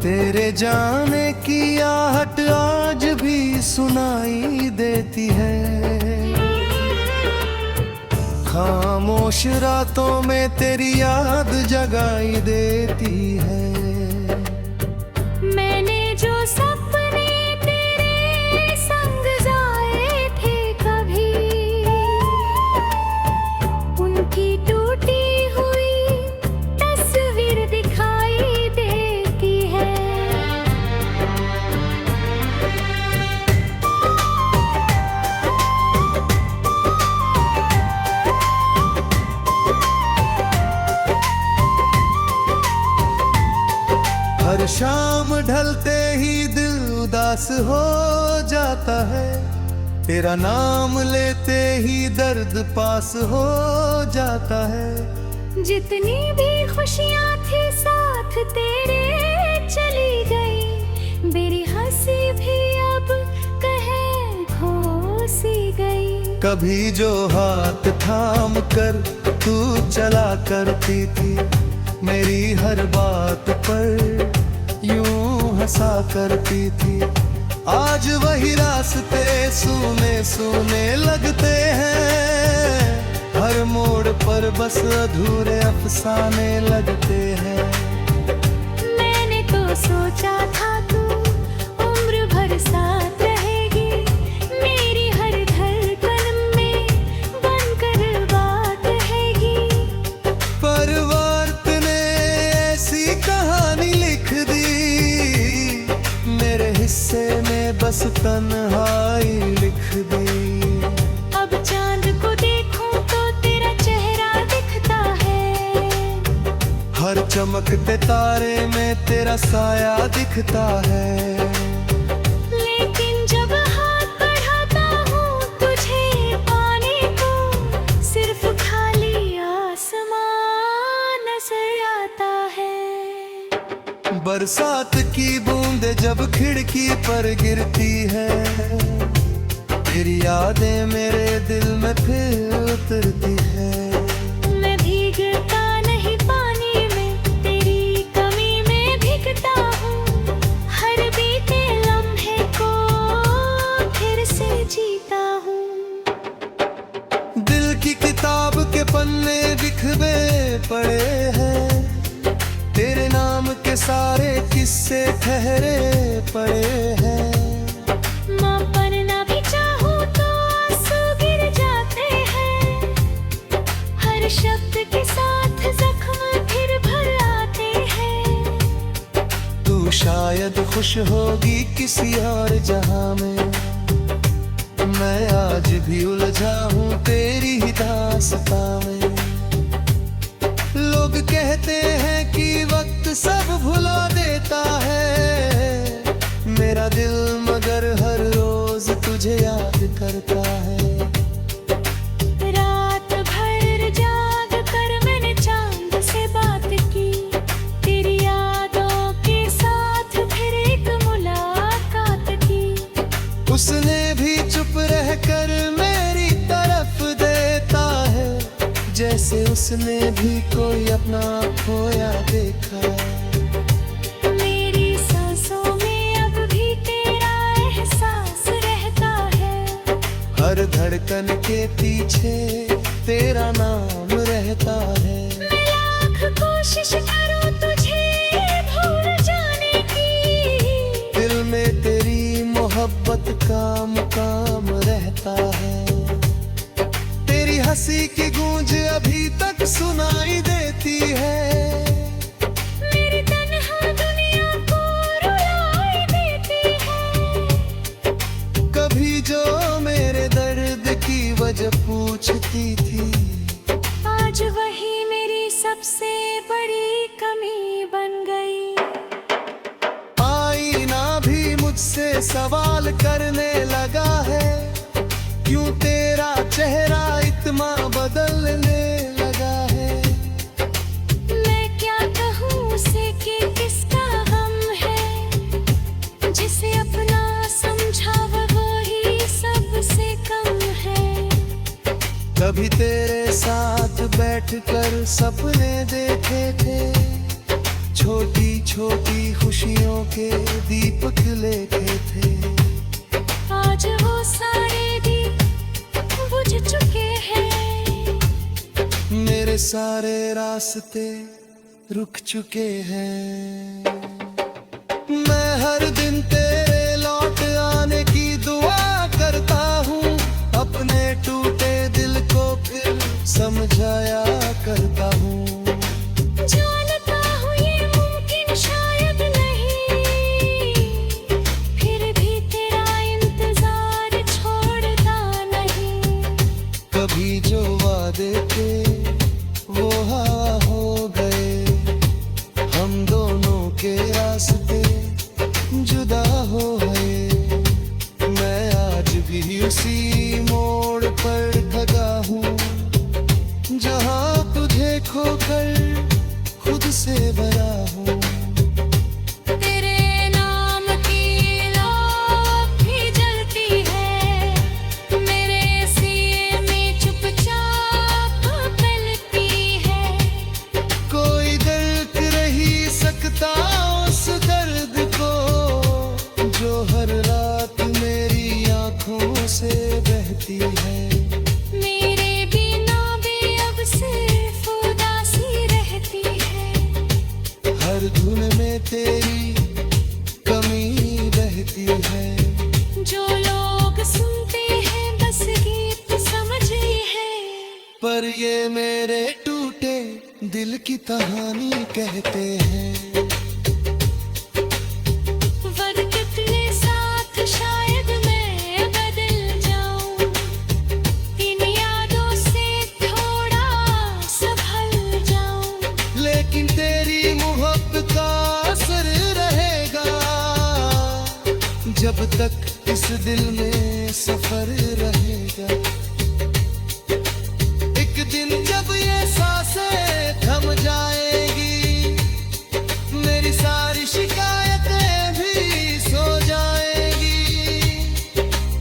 तेरे जाने की आहट आज भी सुनाई देती है। खामोश रातों में तेरी याद जगाई देती है। मैंने जो सपने तेरे संग जाए थे कभी, उनकी टूटी हुई तस्वीर दिखाई देती है। हर शाम ढलते ही दिल उदास हो जाता है। तेरा नाम लेते ही दर्द पास हो जाता है। जितनी भी खुशियाँ थी साथ तेरे चली गई, मेरी हंसी भी अब कहीं खो सी गई। कभी जो हाथ थाम कर तू चला करती थी, मेरी हर बात पर यूं हंसा करती थी। आज वही रास्ते सूने सूने लगते हैं। हर मोड़ पर बस अधूरे अफसाने लगते हैं। मैंने तो सोचा था तू उम्र भर साथ रहेगी, मेरी हर धड़कन में बनकर बात रहेगी। पर वक्त ने ऐसी कहानी लिख दी, मेरे हिस्से में बस तन्हाई लिख दी। अब चांद को देखूं तो तेरा चेहरा दिखता है, हर चमकते तारे में तेरा साया दिखता है। लेकिन जब हाथ बढ़ाता हूँ तुझे पाने को, सिर्फ खाली आसमान नजर आता है। बरसात की बूंदें जब खिड़की पर गिरती है, तेरी यादें मेरे दिल में फिर उतरती है। मैं भीगता नहीं पानी में, तेरी कमी में भीगता हूँ। हर बीते लम्हे को फिर से जीता हूँ। दिल की किताब के पन्ने बिखरे पड़े हैं, तेरे नाम के सारे किस्से ठहरे पड़े हैं। माँ पढ़ना भी चाहूँ तो आंसू गिर जाते हैं। हर शब्द के साथ जख्म फिर भर आते हैं। तू शायद खुश होगी किसी और जहां में, मैं आज भी उलझा हूँ तेरी ही दास्तां में। लोग कहते हैं कि वक्त सब भुला देता है, मेरा दिल मगर हर रोज तुझे याद करता है। रात भर जाग कर मैंने चांद से बात की, तेरी यादों के साथ फिर एक मुलाकात की। उसने भी चुप रहकर मेरी तरफ देता है, जैसे उसने भी कोई अपना खोया देखा। मेरी सांसों में अब भी तेरा एहसास रहता है, हर धड़कन के पीछे तेरा नाम रहता है। मैं लाख कोशिश करूं तुझे भूल जाने की, दिल में तेरी मोहब्बत का मुकाम रहता है। तेरी हंसी की गूंज अभी तक सुनाई देती है, मेरी तन्हा दुनिया को रुलाई देती है। कभी जो मेरे दर्द की वजह पूछती थी, आज वही मेरी सबसे बड़ी कमी बन गई। आईना भी मुझसे सवाल करने लगा है, क्यों तेरा चेहरा इतना बदलने लगा है। मैं क्या कहूँ उसे कि किसका गम है, जिसे अपना समझा वो ही सबसे कम है। कभी तेरे साथ बैठकर सपने देखे थे, छोटी छोटी खुशियों के दीपक लेके थे। आज वो सारे दीप बुझ चुके हैं, मेरे सारे रास्ते रुक चुके हैं। मैं हर दिन तेरे लौट आने की दुआ करता हूँ, अपने टूटे दिल को फिर समझाया करता हूँ। जानता हूँ ये मुमकिन शायद नहीं, फिर भी तेरा इंतजार छोड़ता नहीं। कभी जो वादे थे वो हवा हो गए, हम दोनों के रास्ते जुदा हो गए। मैं आज भी उसी मोड़ पर खड़ा हूँ, जहाँ तुझे खोकर खुद से भरा हूँ। तेरे नाम की लौ भी जलती है, मेरे सीने में चुपचाप पलती है। कोई दर्द नहीं सकता उस दर्द को, जो हर रात मेरी आंखों से बहती है। मेरे बिना भी अब सिर्फ उदासी रहती है, हर धुन में तेरी कमी रहती है। जो लोग सुनते हैं बस गीत समझे हैं, पर ये मेरे टूटे दिल की कहानी कहते हैं। वक्त के साथ शायद मैं बदल जाऊं, इन यादों से थोड़ा संभल जाऊं। लेकिन तेरी मोहब्बत का असर रहेगा, जब तक इस दिल में सफर रहेगा। एक दिन जब ये सांसें थम जाएगी, मेरी सारी शिकायतें भी सो जाएगी।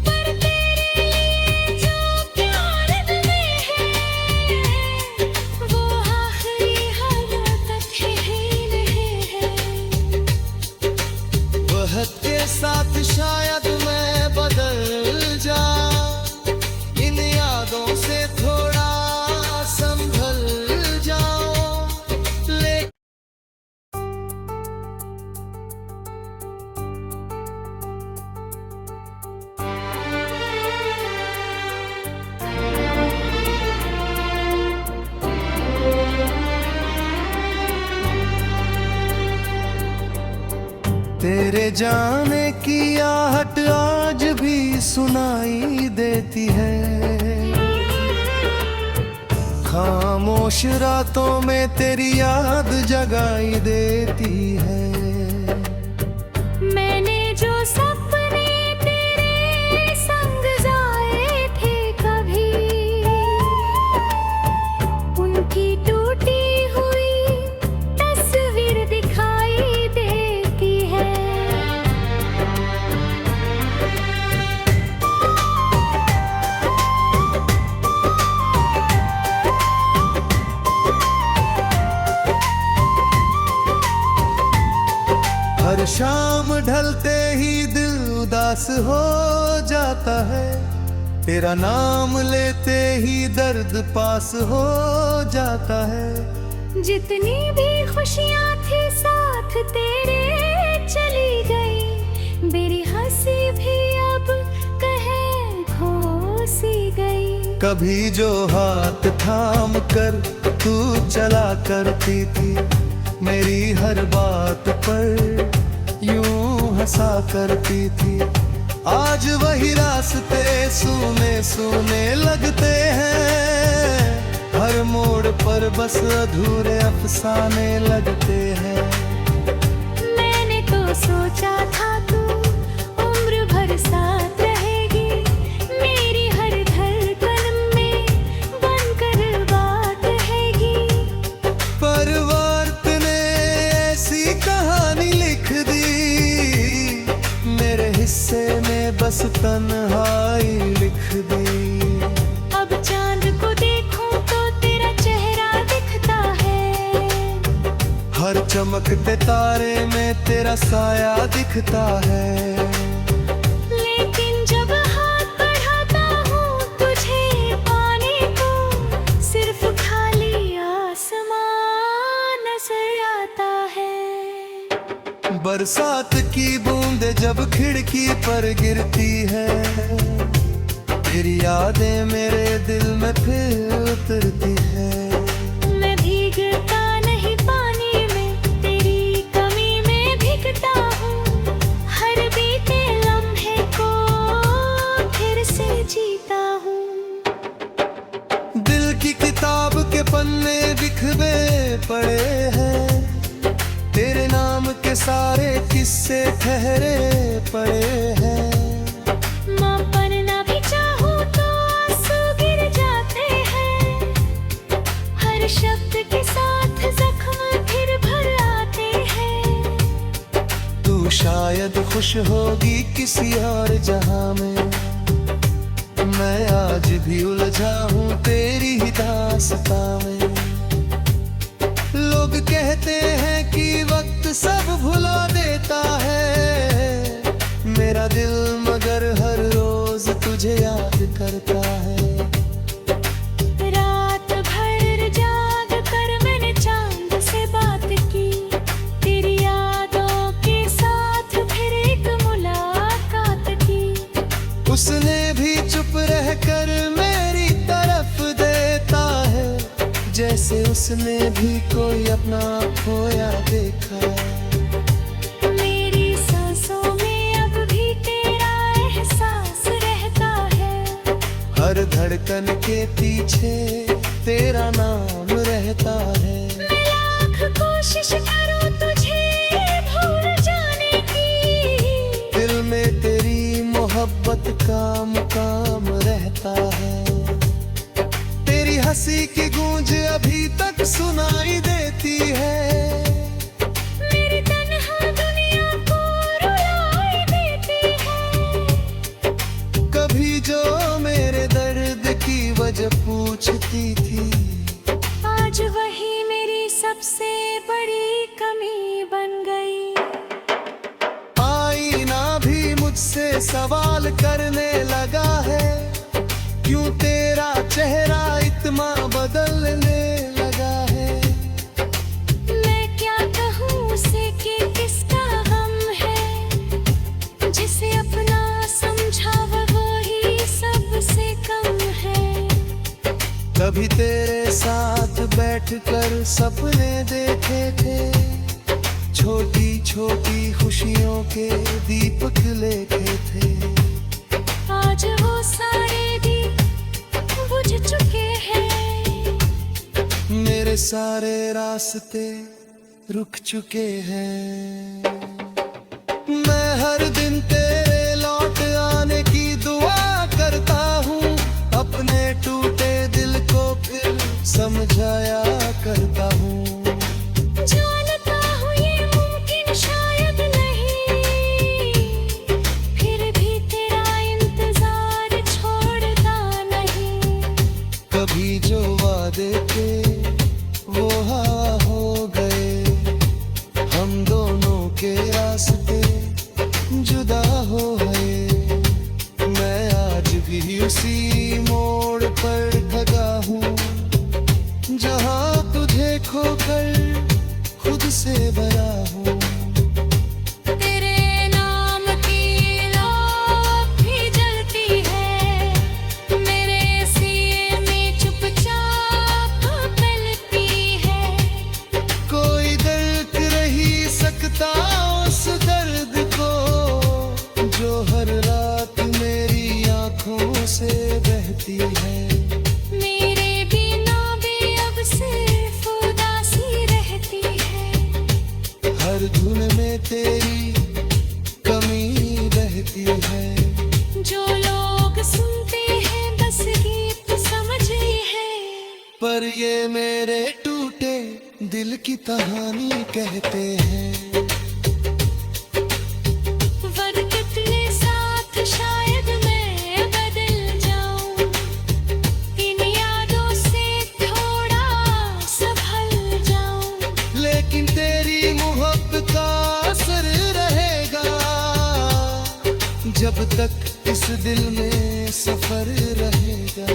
पर तेरे लिए जो प्यार में है, वो आखिरी हालत तक ही नहीं है। वक्त के साथ शायद मैं बदल जाऊं, इन यादों से थोड़ा संभल जाऊं। लेकिन तेरे जाने की आहट आज भी सुनाई देती है। खामोश रातों में तेरी याद जगाई देती है। मैंने जो सपने तेरे संग जाए थे कभी, उनकी टूटी हुई तस्वीर दिखाई देती है। हर शाम ढलते ही दिल उदास हो जाता है, तेरा नाम लेते ही दर्द पास हो जाता है। जितनी भी खुशियाँ थी साथ तेरे चली गई, मेरी हंसी भी अब कहे खो सी गई। कभी जो हाथ थाम कर तू चला करती थी, मेरी हर बात पर यूं हंसा करती थी। आज वही रास्ते सूने सूने लगते हैं, हर मोड़ पर बस अधूरे अफसाने लगते हैं। मैंने तो सोचा था तू उम्र भर साथ रहेगी, मेरी हर धड़कन में बनकर बात रहेगी। पर वक्त ने ऐसी कहानी लिख दी, मेरे हिस्से में बस तन्हाई लिख दी। अब चांद को देखूं तो तेरा चेहरा दिखता है, हर चमकते तारे में तेरा साया दिखता है। लेकिन जब हाथ बढ़ाता हूँ तुझे पाने को, सिर्फ खाली आसमान नजर आता है। बरसात की बूंदें जब खिड़की पर गिरती है, तेरी यादें मेरे दिल में फिर उतरती है। मैं भीगता नहीं पानी में, तेरी कमी में भीगता हूँ। हर बीते लम्हे को फिर से जीता हूँ। दिल की किताब के पन्ने बिखरे पड़े हैं, तेरे नाम के सारे किस्से ठहरे पड़े हैं। माँ पढ़ना भी चाहूँ तो आंसू गिर जाते हैं। हर शब्द के साथ जख्म फिर भर आते हैं। तू शायद खुश होगी किसी और जहां में, मैं आज भी उलझा हूँ तेरी ही दास्तां में। लोग कहते हैं कि वक्त सब भुला देता है, मेरा दिल मगर हर रोज तुझे याद करता है। रात भर जाग कर मैंने चांद से बात की, तेरी यादों के साथ फिर एक मुलाकात की। उसने भी चुप रहकर मेरी तरफ देता है, जैसे उसने भी कोई अपना खोया देखा। मेरी सांसों में अब भी तेरा एहसास रहता है। हर धड़कन के पीछे तेरा नाम रहता है। मैं लाख कोशिश करूं तुझे भूल जाने की, दिल में तेरी मोहब्बत का मुकाम रहता है। तेरी हंसी की गूंज अभी तक सुनाई देती है, मेरी तन्हा दुनिया को रुलाई देती है। कभी जो मेरे दर्द की वजह पूछती थी, आज वही मेरी सबसे बड़ी कमी बन गई। आईना भी मुझसे सवाल करने लगा है, क्यों तेरा चेहरा इतना बदलने लगा है। मैं क्या कहूँ उसे कि किसका गम है, जिसे अपना समझा वो ही सबसे कम है। कभी तेरे साथ बैठकर सपने देखे थे, छोटी छोटी खुशियों के दीपक लेके थे। आज वो सारे दीप बुझ चुके हैं। मेरे सारे रास्ते रुक चुके हैं। मैं हर दिन तेरे लौट आने की दुआ करता हूँ, अपने टूटे दिल को फिर समझाया करता हूँ। जानता हूँ ये मुमकिन शायद नहीं, फिर भी तेरा इंतजार छोड़ता नहीं। कभी जो वादे थे वो हवा हो गए, हम दोनों के रास्ते जुदा हो गए। मैं आज भी उसी मोड़ पर खड़ा हूँ, जहाँ तुझे खोकर खुद से भरा हूँ। तेरे नाम की लौ भी जलती है, मेरे सीने में चुपचाप पलती है। कोई दर्द रही सकता उस दर्द को, जो हर रात मेरी आंखों से बहती है। मेरे बिना भी अब सिर्फ उदासी रहती है। हर धुन में तेरी कमी रहती है। जो लोग सुनते हैं बस गीत समझे हैं, पर ये मेरे टूटे दिल की कहानी कहते हैं। वक्त के साथ शायद मैं बदल जाऊं, इन यादों से थोड़ा संभल जाऊं। लेकिन तेरी मोहब्बत का असर रहेगा, जब तक इस दिल में सफर रहेगा।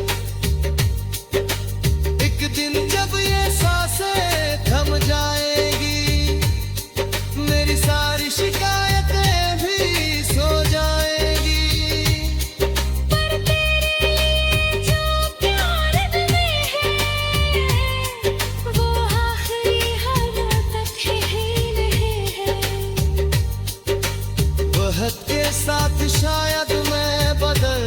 एक दिन जब ये सांसें थम जाएगी, मेरी सारी शिकायतें भी सो जाएगी। पर तेरे लिए जो प्यार में है, वो आखिरी हालत तक ही नहीं है। वक्त के साथ शायद मैं बदल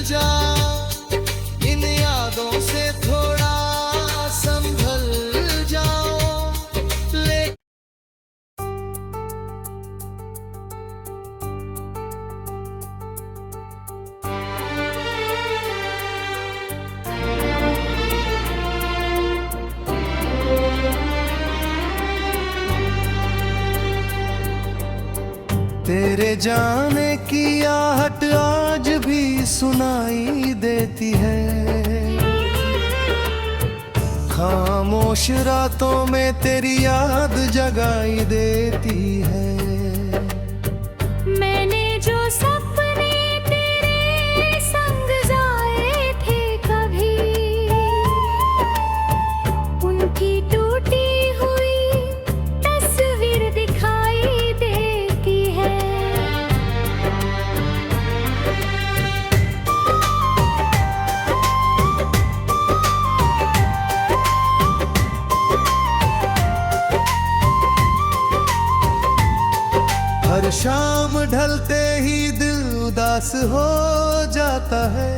जाऊं, इन यादों से थोड़ा संभल जाऊं, लेकिन तेरे जाने की आहट आज भी सुनाई देती है। खामोश रातों में तेरी याद जगाई देती है। मैंने जो सपने तेरे संग जाए थे कभी, उनकी टूटी हुई तस्वीर दिखाई देती है। हर शाम ढलते ही दिल उदास हो जाता है,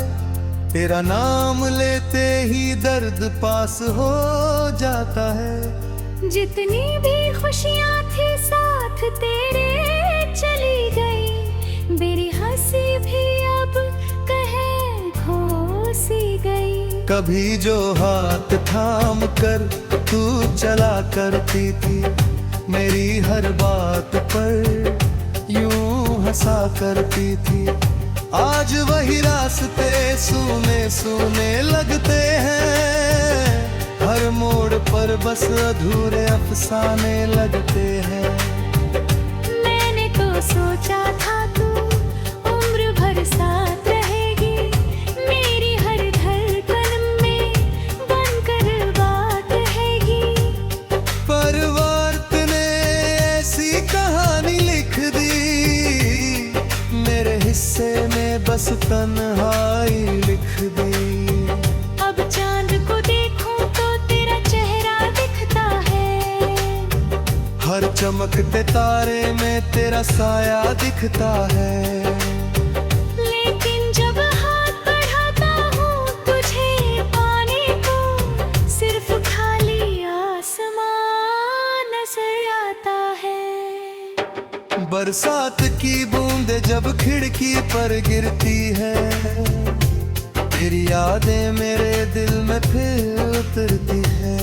तेरा नाम लेते ही दर्द पास हो जाता है। जितनी भी खुशियाँ थी साथ तेरे चली गई, मेरी हंसी भी अब कहे खो सी गई। कभी जो हाथ थाम कर तू चला करती थी, मेरी हर बात पर यूं हंसा करती थी। आज वही रास्ते सूने सूने लगते हैं, हर मोड़ पर बस अधूरे अफसाने लगते हैं। मैंने तो सोचा था तू उम्र भर साथ रहेगी, मेरी हर धड़कन में बनकर बात रहेगी। पर वक्त ने ऐसी कहानी लिख दी, मेरे हिस्से में बस तन्हाई लिख दी। अब चांद को देखूं तो तेरा चेहरा दिखता है, हर चमकते तारे में तेरा साया दिखता है। लेकिन जब हाथ बढ़ाता हूँ तुझे पाने को, सिर्फ खाली आसमान नजर आता है। बरसात की बूंदे जब खिड़की पर गिरती है, तेरी यादें मेरे दिल में फिर उतरती है।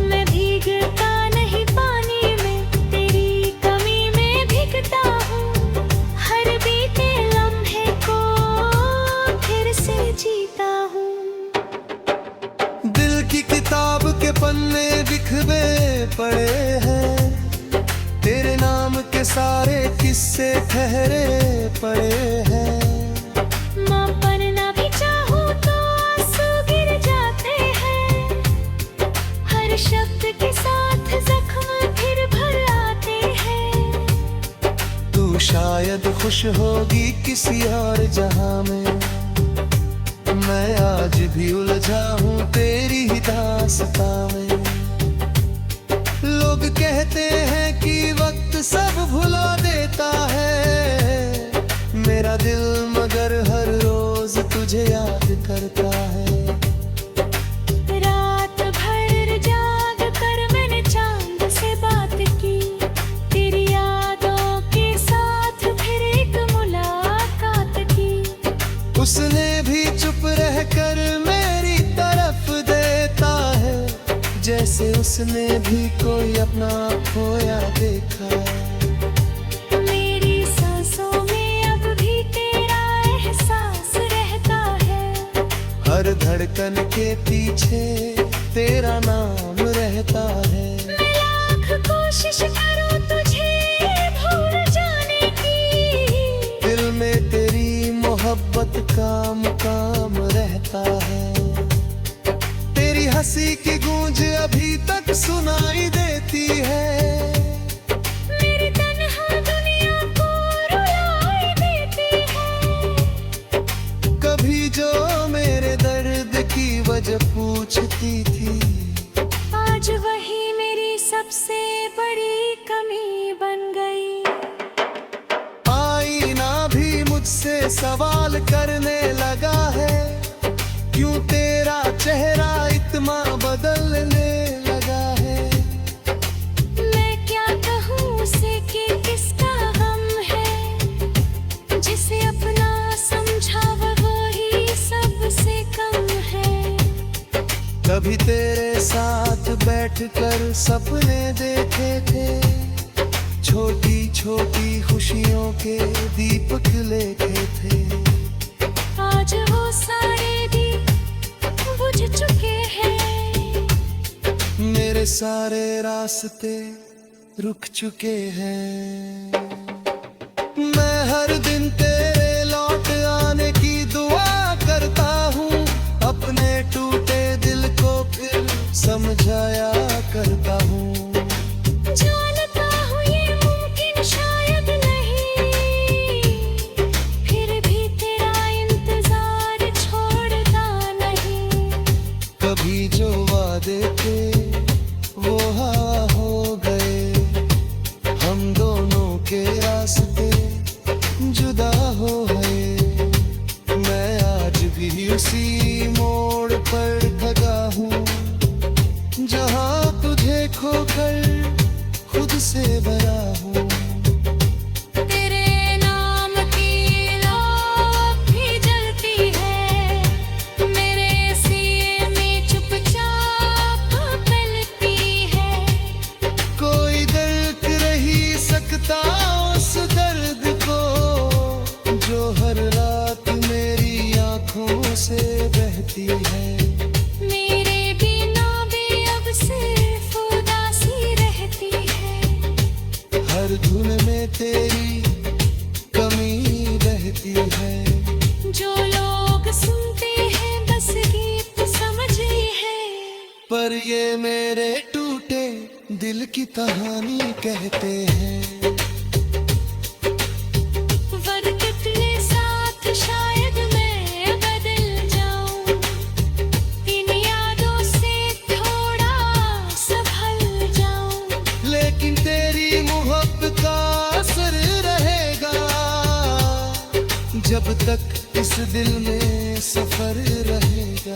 मैं भीगता नहीं पानी में, तेरी कमी में भीगता हूँ, हर बीते लम्हे को फिर से जीता हूँ। दिल की किताब के पन्ने बिखरे पड़े हैं, तेरे नाम के सारे किस्से ठहरे पड़े हैं। माँ पढ़ना भी चाहूँ तो आंसू गिर जाते हैं, हर शब्द के साथ जख्म फिर भर आते हैं। तू शायद खुश होगी किसी और जहां में, मैं आज भी उलझा हूँ तेरी ही दास्तां में। लोग कहते हैं कि वक्त सब भुला देता है, मेरा दिल मगर हर रोज तुझे याद करता है। रात भर जाग कर मैंने चांद से बात की, तेरी यादों के साथ फिर एक मुलाकात की। उसने भी चुप रहकर मेरी तरफ देता है, जैसे उसने भी कोई अपना खोया देखा। मेरी सांसों में अब भी तेरा एहसास रहता है, हर धड़कन के पीछे तेरा नाम रहता है। मैं लाख कोशिश कोशिश करूं तुझे भूल जाने की, दिल में तेरी मोहब्बत का मुकाम रहता है। तेरी हंसी की गूंज अभी तक सुनाई देती है। मेरी तन्हा दुनिया को रुलाई देती है। कभी जो मेरे दर्द की वजह पूछती थी, आज वही मेरी सबसे बड़ी कमी बन गई। आईना भी मुझसे सवाल करने लगा है, क्यों तेरा चेहरा इतना बदलने लगा है। मैं क्या कहूँ उसे कि किसका गम है, जिसे अपना समझा वो ही सबसे कम है। कभी तेरे साथ बैठकर सपने देखे थे, छोटी छोटी खुशियों के दीपक लेके थे। आज वो सारे दीप बुझ चुके हैं। मेरे सारे रास्ते रुक चुके हैं। मैं हर दिन तेरे लौट आने की दुआ करता हूँ, अपने टूटे दिल को फिर समझाया करता हूँ। जानता हूँ ये मुमकिन शायद नहीं, फिर भी तेरा इंतजार छोड़ता नहीं। कभी जो वादे थे वो हवा हो गए, हम दोनों के रास्ते जुदा हो गए। मैं आज भी उसी मोड़ पर खड़ा हूँ, जहाँ तुझे खोकर खुद से भरा हूँ। तेरे नाम की लौ भी जलती है, मेरे सीने में चुपचाप पलती है। कोई दर्द नहीं सकता उस दर्द को, जो हर रात मेरी आंखों से बहती है। मेरे बिना भी अब सिर्फ उदासी रहती है। हर धुन में तेरी कमी रहती है। जो लोग सुनते हैं बस गीत समझे हैं, पर ये मेरे टूटे दिल की कहानी कहते हैं। वक्त के साथ शायद मैं बदल जाऊं, इन यादों से थोड़ा संभल जाऊं। लेकिन तेरी मोहब्बत का असर रहेगा, जब तक इस दिल में सफर रहेगा।